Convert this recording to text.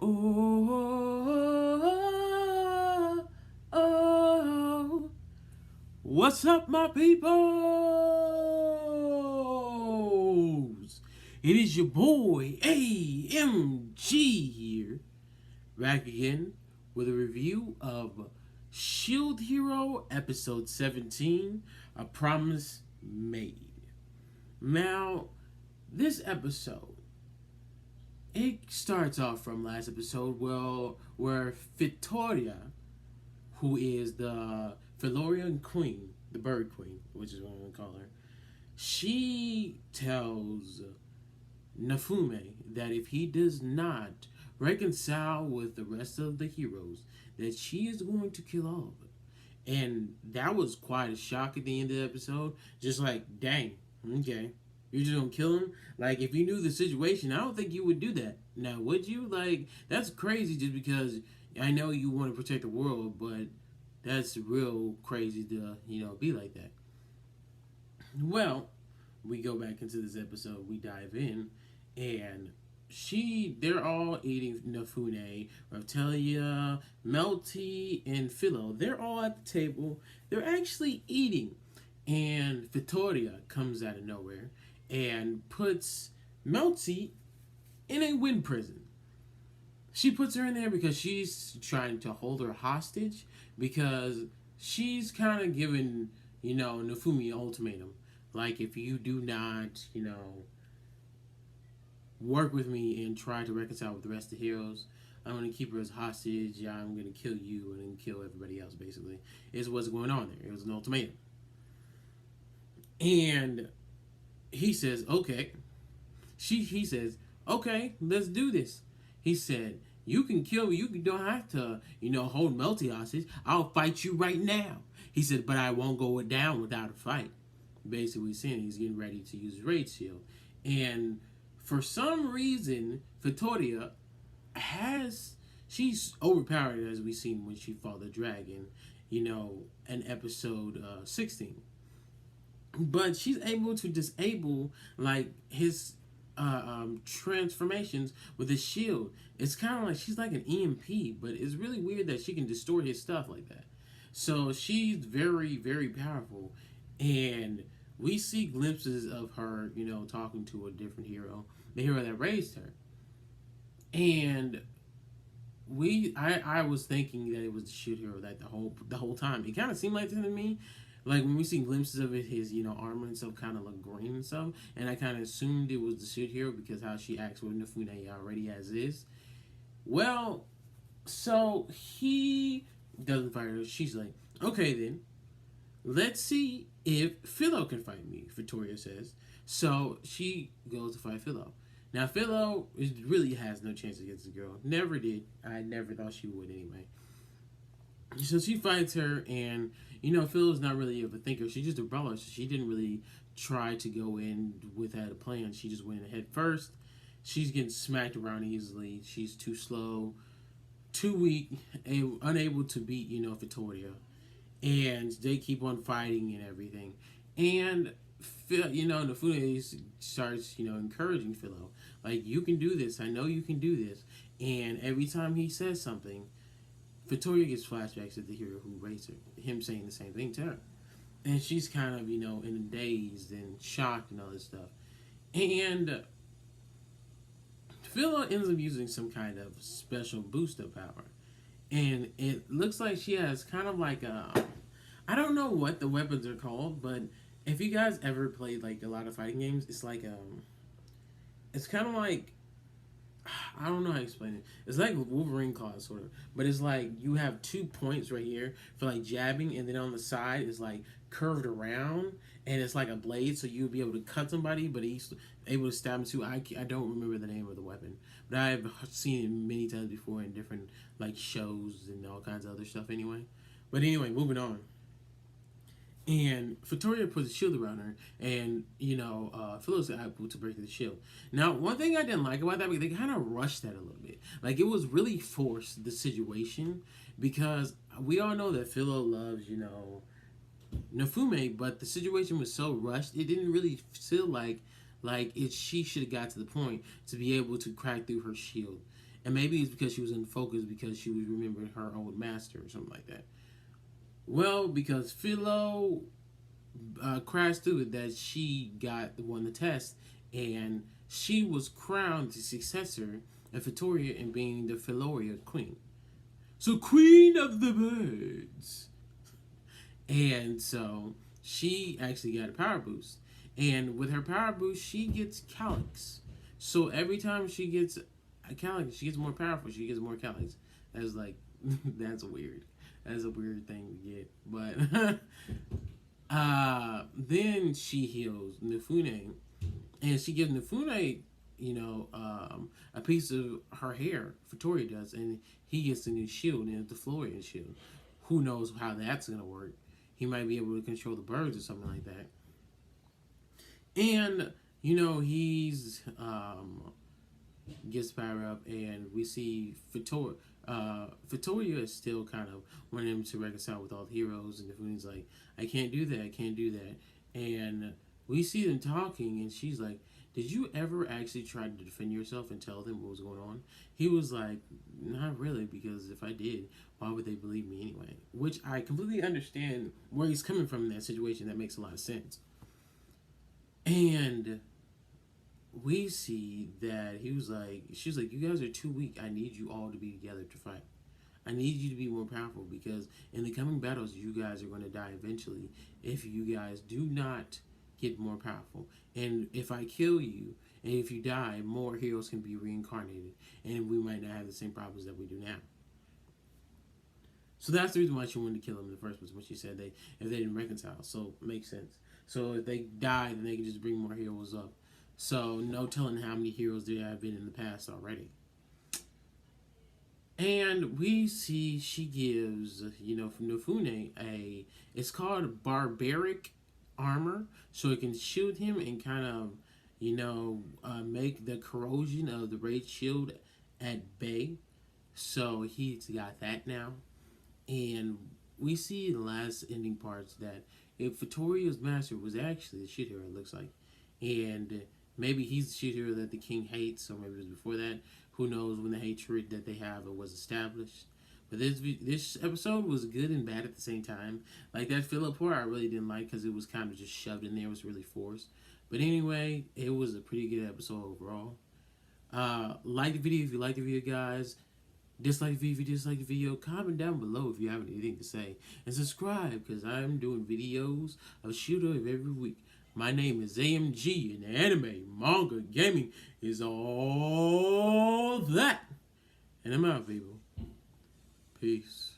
Oh, oh, what's up, my peoples? It is your boy AMG here, back again with a review of Shield Hero episode 17, A Promise Made. Now, this episode, it starts off from last episode where Victoria, who is the Felorian Queen, the Bird Queen, which is what I'm going to call her, she tells Nafume that if he does not reconcile with the rest of the heroes, that she is going to kill all of them. And that was quite a shock at the end of the episode. Just like, dang, okay, you're just gonna kill him? Like, if you knew the situation, I don't think you would do that. Now, would you? Like, that's crazy just because I know you want to protect the world, but that's real crazy to, be like that. Well, we go back into this episode, we dive in, and they're all eating Nafune, Reptilia, Melty, and Philo. They're all at the table. They're actually eating. And Victoria comes out of nowhere and puts Melty in a wind prison. She puts her in there because she's trying to hold her hostage, because she's kind of given, Nafumi an ultimatum. Like, if you do not, work with me and try to reconcile with the rest of the heroes, I'm going to keep her as hostage. I'm going to kill you and then kill everybody else, basically, is what's going on there. It was an ultimatum. And he says, okay. He says, okay, let's do this. He said, you can kill me. You don't have to, hold Melty hostage. I'll fight you right now. He said, but I won't go down without a fight. Basically saying he's getting ready to use Raid Shield. And for some reason, Victoria she's overpowered, as we seen when she fought the dragon, in episode 16. But she's able to disable, like, his transformations with his shield. It's kind of like she's like an EMP, but it's really weird that she can distort his stuff like that. So she's very, very powerful. And we see glimpses of her, talking to a different hero, the hero that raised her. And I was thinking that it was the Shield Hero that the whole time. It kind of seemed like that to me. Like, when we see glimpses of it, his, armor and stuff kind of look green and stuff. And I kind of assumed it was the Shield Hero because how she acts with Nafune already as is. Well, so he doesn't fight her. She's like, okay then, let's see if Philo can fight me, Victoria says. So she goes to fight Philo. Now, Philo really has no chance against the girl. Never did. I never thought she would anyway. So she fights her, and, Philo's not really of a thinker. She's just a brawler, so she didn't really try to go in without a plan. She just went ahead first. She's getting smacked around easily. She's too slow, too weak, and unable to beat, Victoria. And they keep on fighting and everything. And, Nafune starts, encouraging Philo. Like, you can do this. I know you can do this. And every time he says something, Victoria gets flashbacks of the hero who raised her, him saying the same thing to her. And she's kind of, in a dazed and shocked and all this stuff. And Philo ends up using some kind of special booster power. And it looks like she has kind of like I don't know what the weapons are called, but if you guys ever played, like, a lot of fighting games, it's like, it's kind of like, I don't know how to explain it. It's like Wolverine claws, sort of. But it's like you have 2 points right here for, like, jabbing, and then on the side is, like, curved around, and it's like a blade, so you'll be able to cut somebody, but he's able to stab him too. I don't remember the name of the weapon, but I've seen it many times before in different, like, shows and all kinds of other stuff anyway. But anyway, moving on. And Victoria puts a shield around her, and, Philo's able to break the shield. Now, one thing I didn't like about that, they kind of rushed that a little bit. Like, it was really forced, the situation, because we all know that Philo loves, Nafume, but the situation was so rushed, it didn't really feel like she should have got to the point to be able to crack through her shield. And maybe it's because she was in focus because she was remembering her old master or something like that. Well, because Philo crashed through it, that she won the test, and she was crowned the successor of Victoria in being the Philoria Queen. So, Queen of the Birds. And so she actually got a power boost. And with her power boost, she gets Calyx. So every time she gets a Calyx, she gets more powerful. She gets more Calyx. That's like, that's weird. That's a weird thing to get. But then she heals Nifune. And she gives Nifune, a piece of her hair. Victoria does. And he gets a new shield, and it's the Florian shield. Who knows how that's going to work. He might be able to control the birds or something like that. And, he's gets power up, and we see Victoria is still kind of wanting him to reconcile with all the heroes, and Nifune's like, I can't do that. And we see them talking, and she's like, did you ever actually try to defend yourself and tell them what was going on? He was like, not really, because if I did, why would they believe me anyway? Which I completely understand where he's coming from in that situation. That makes a lot of sense. And we see that she's like, you guys are too weak. I need you all to be together to fight. I need you to be more powerful, because in the coming battles, you guys are going to die eventually if you guys do not get more powerful. And if I kill you, and if you die, more heroes can be reincarnated, and we might not have the same problems that we do now. So that's the reason why she wanted to kill him in the first place, when she said if they didn't reconcile. So it makes sense. So if they die, then they can just bring more heroes up. So no telling how many heroes there have been in the past already. And we see she gives, Nofune it's called barbaric armor, so it can shield him and kind of, make the corrosion of the raid shield at bay. So he's got that now. And we see in the last ending parts that if Victoria's master was actually the shit hero, it looks like. And maybe he's the shit hero that the king hates, or maybe it was before that. Who knows when the hatred that they have was established. But this episode was good and bad at the same time. Like that Philip part I really didn't like, because it was kind of just shoved in there. It was really forced. But anyway, it was a pretty good episode overall. Like the video if you like the video, guys. Dislike the video if you dislike the video. Comment down below if you have anything to say. And subscribe, because I'm doing videos of shieldhero every week. My name is AMG, and anime, manga, gaming is all that. And I'm out, people. Peace.